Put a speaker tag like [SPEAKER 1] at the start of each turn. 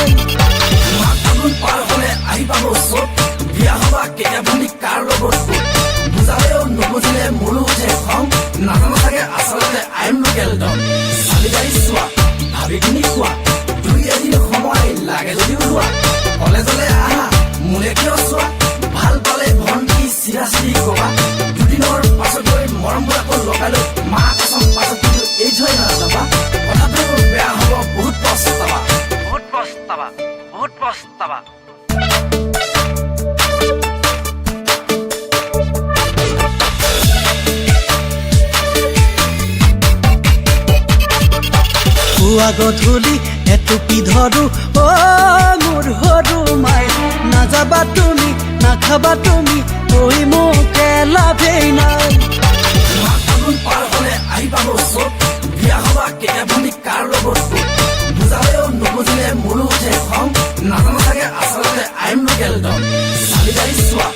[SPEAKER 1] নাই
[SPEAKER 2] মাগুন পাৰ হলে আহি পাব চব বিয়া হবা কেতিয়া ভনী কাৰ লগত বুজালেও নুবুজিলে মোৰো উঠে খং নাজানো চাগে আচলতে আইম লোকেল দম চালি গাড়ী চোৱা ভাবি কিনি খোৱা দুই এদিন সময় লাগে যদি ওলোৱা কলেজলে আহা মোলে কিয় চোৱা ভাল পালে ভণ্টি চিধা চিধি কবা দুদিনৰ পাছত গৈ মৰম বোলাকৈ লগাই লৈ মা কচম পাছত কিন্তু এই থৈ নাযাবা কথাটো বেয়া হব বহুত পস্তাবা বহুত পস্তাবা বহুত পস্তাবা
[SPEAKER 1] পুৱা গধূলি এটুপি ধৰো অ মোৰ সৰু মাই নাযাবা তুমি নাখাবা তুমি কৈ মোকে লাভেই নাই
[SPEAKER 2] মাগুন পাৰ হলে আহি পাব চব বিয়া হবা কেতিয়া ভনী কাৰ লগত বুজালেও নুবুজিলে মোৰো উঠে খং নাজানো চাগে আচলতে আইম লোকেল দম চালি গাড়ী চোৱা